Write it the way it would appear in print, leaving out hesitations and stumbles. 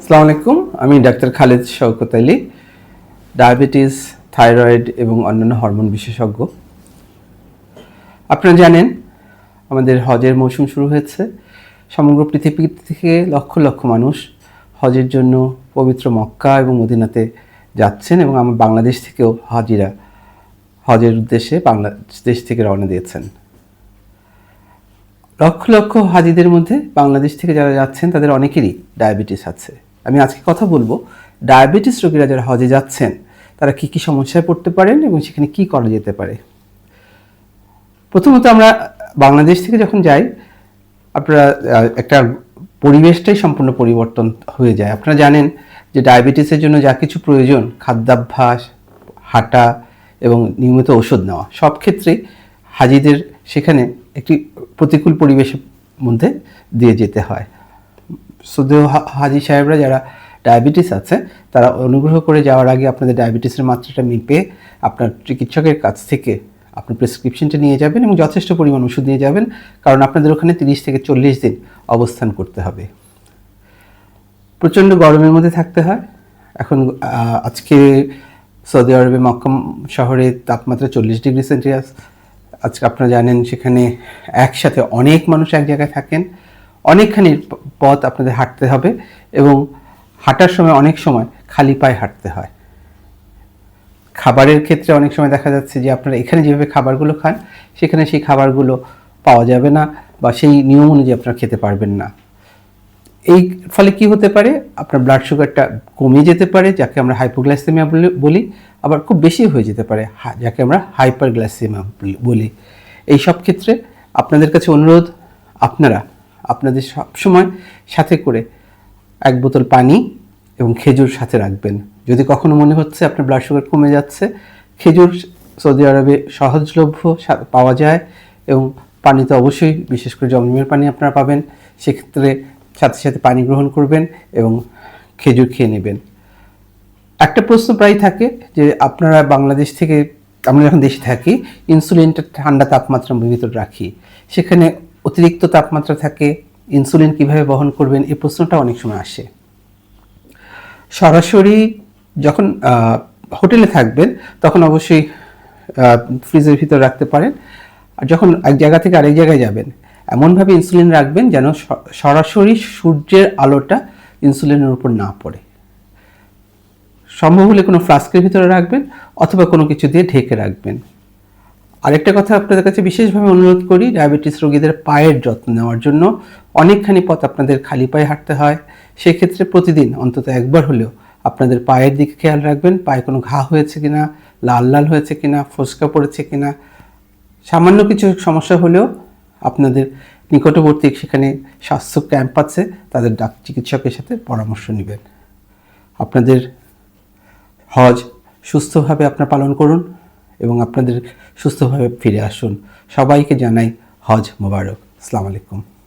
আসসালামু আলাইকুম। আমি doctor Khaled Shawkat Ali, diabetes, thyroid এবং অন্যান্য হরমোন বিশেষজ্ঞ। আপনারা জানেন আমাদের হজের মৌসুম শুরু হয়েছে। সমগ্র পৃথিবী থেকে লক্ষ লক্ষ মানুষ হজের জন্য পবিত্র মক্কা এবং মদিনাতে যাচ্ছেন এবং আমার বাংলাদেশ থেকেও হাজিরা হজের উদ্দেশ্যে বাংলাদেশ থেকে রওনা দিয়েছেন। লক্ষ লক্ষ হাজিদের মধ্যে বাংলাদেশ থেকে যারা যাচ্ছেন তাদের অনেকেরই ডায়াবেটিস আছে। আমি আজকে কথা বলবো ডায়াবেটিস রোগীরা যারা হজে যাচ্ছেন তারা কি কি সমস্যায় পড়তে পারেন এবং সেখানে কি করা যেতে পারে। প্রথমত আমরা বাংলাদেশ থেকে যখন যাই আপনারা একটা পরিবেশটাই সম্পূর্ণ পরিবর্তন হয়ে যায়। আপনারা জানেন যে ডায়াবেটিসের জন্য যা কিছু প্রয়োজন, খাদ্যাভ্যাস, হাঁটা এবং নিয়মিত ওষুধ নেওয়া, সব ক্ষেত্রেই হাজিদের সেখানে একটি প্রতিকূল পরিবেশের মধ্যে দিয়ে যেতে হয়। শুধু হাজি সাহেবরা যারা ডায়াবেটিস আছে তারা অনুগ্রহ করে যাওয়ার আগে আপনাদের ডায়াবেটিসের মাত্রাটা মেপে আপনার চিকিৎসকের কাছ থেকে আপনার প্রেসক্রিপশনটা নিয়ে যাবেন এবং যথেষ্ট পরিমাণ ওষুধ নিয়ে যাবেন, কারণ আপনাদের ওখানে 30 থেকে 40 দিন অবস্থান করতে হবে। প্রচণ্ড গরমের মধ্যে থাকতে হয়। এখন আজকে সৌদি আরবে মক্কা শহরে তাপমাত্রা 40 ডিগ্রি সেন্টিগ্রেড। আজকে আপনারা জানেন সেখানে একসাথে অনেক মানুষ এক জায়গায় থাকেন, অনেকখানি পথ আপনাদের হাঁটতে হবে এবং হাঁটার সময় অনেক সময় খালি পায়ে হাঁটতে হয়। খাবারের ক্ষেত্রে অনেক সময় দেখা যাচ্ছে যে আপনারা এখানে যেভাবে খাবারগুলো খান সেখানে সেই খাবারগুলো পাওয়া যাবে না বা সেই নিয়ম অনুযায়ী আপনারা খেতে পারবেন না। এই ফলে কি হতে পারে, আপনার ব্লাড সুগারটা কমে যেতে পারে, যাকে আমরা হাইপোগ্লাইসেমিয়া বলি, আবার খুব বেশি হয়ে যেতে পারে, যাকে আমরা হাইপারগ্লাইসেমিয়া বলি। এই সব ক্ষেত্রে আপনাদের কাছে অনুরোধ, আপনারা আপনাদের সবসময় সাথে করে 1 বোতল পানি এবং খেজুর সাথে রাখবেন। যদি কখনো মনে হচ্ছে আপনার ব্লাড সুগার কমে যাচ্ছে, খেজুর সৌদি আরবে সহজলভ্য পাওয়া যায় এবং পানিতে অবশ্যই বিশেষ করে জমজমের পানি আপনারা পাবেন। সেক্ষেত্রে সাথে সাথে পানি গ্রহণ করবেন এবং খেজুর খেয়ে নেবেন। একটা প্রশ্ন প্রায় থাকে যে আপনারা বাংলাদেশ থেকে, আমরা যখন দেশে থাকি ইনসুলিনটা ঠান্ডা তাপমাত্রার ভিতরে রাখি, সেখানে অতিরিক্ত তাপমাত্রা থাকে, ইনসুলিন কিভাবে বহন করবেন, এই প্রশ্নটা অনেক সময় আসে। সরাসরি যখন হোটেলে থাকবেন তখন অবশ্যই ফ্রিজের ভিতর রাখতে পারেন, আর যখন এক জায়গা থেকে আরেক জায়গায় যাবেন এমনভাবে ইনসুলিন রাখবেন যেন সরাসরি সূর্যের আলোটা ইনসুলিনের উপর না পড়ে। সম্ভব হলে কোনো ফ্লাস্কের ভিতরে রাখবেন অথবা কোনো কিছু দিয়ে ঢেকে রাখবেন। আরেকটা কথা আপনাদের কাছে বিশেষভাবে অনুরোধ করি, ডায়াবেটিস রোগীদের পায়ের যত্ন নেওয়ার জন্য অনেকখানি পথ আপনাদের খালি পায়ে হাঁটতে হয়। সেক্ষেত্রে প্রতিদিন অন্তত একবার হলেও আপনাদের পায়ের দিকে খেয়াল রাখবেন, পায়ে কোনো ঘা হয়েছে কিনা, লাল লাল হয়েছে কিনা, ফোস্কা পড়েছে কিনা। সামান্য কিছু সমস্যা হলেও আপনাদের নিকটবর্তী সেখানে স্বাস্থ্য ক্যাম্প আছে, তাদের চিকিৎসকের সাথে পরামর্শ নেবেন। আপনাদের হজ সুস্থভাবে আপনারা পালন করুন এবং আপনাদের সুস্থভাবে ফিরে আসুন। সবাইকে জানাই হজ মোবারক। আসসালামু আলাইকুম।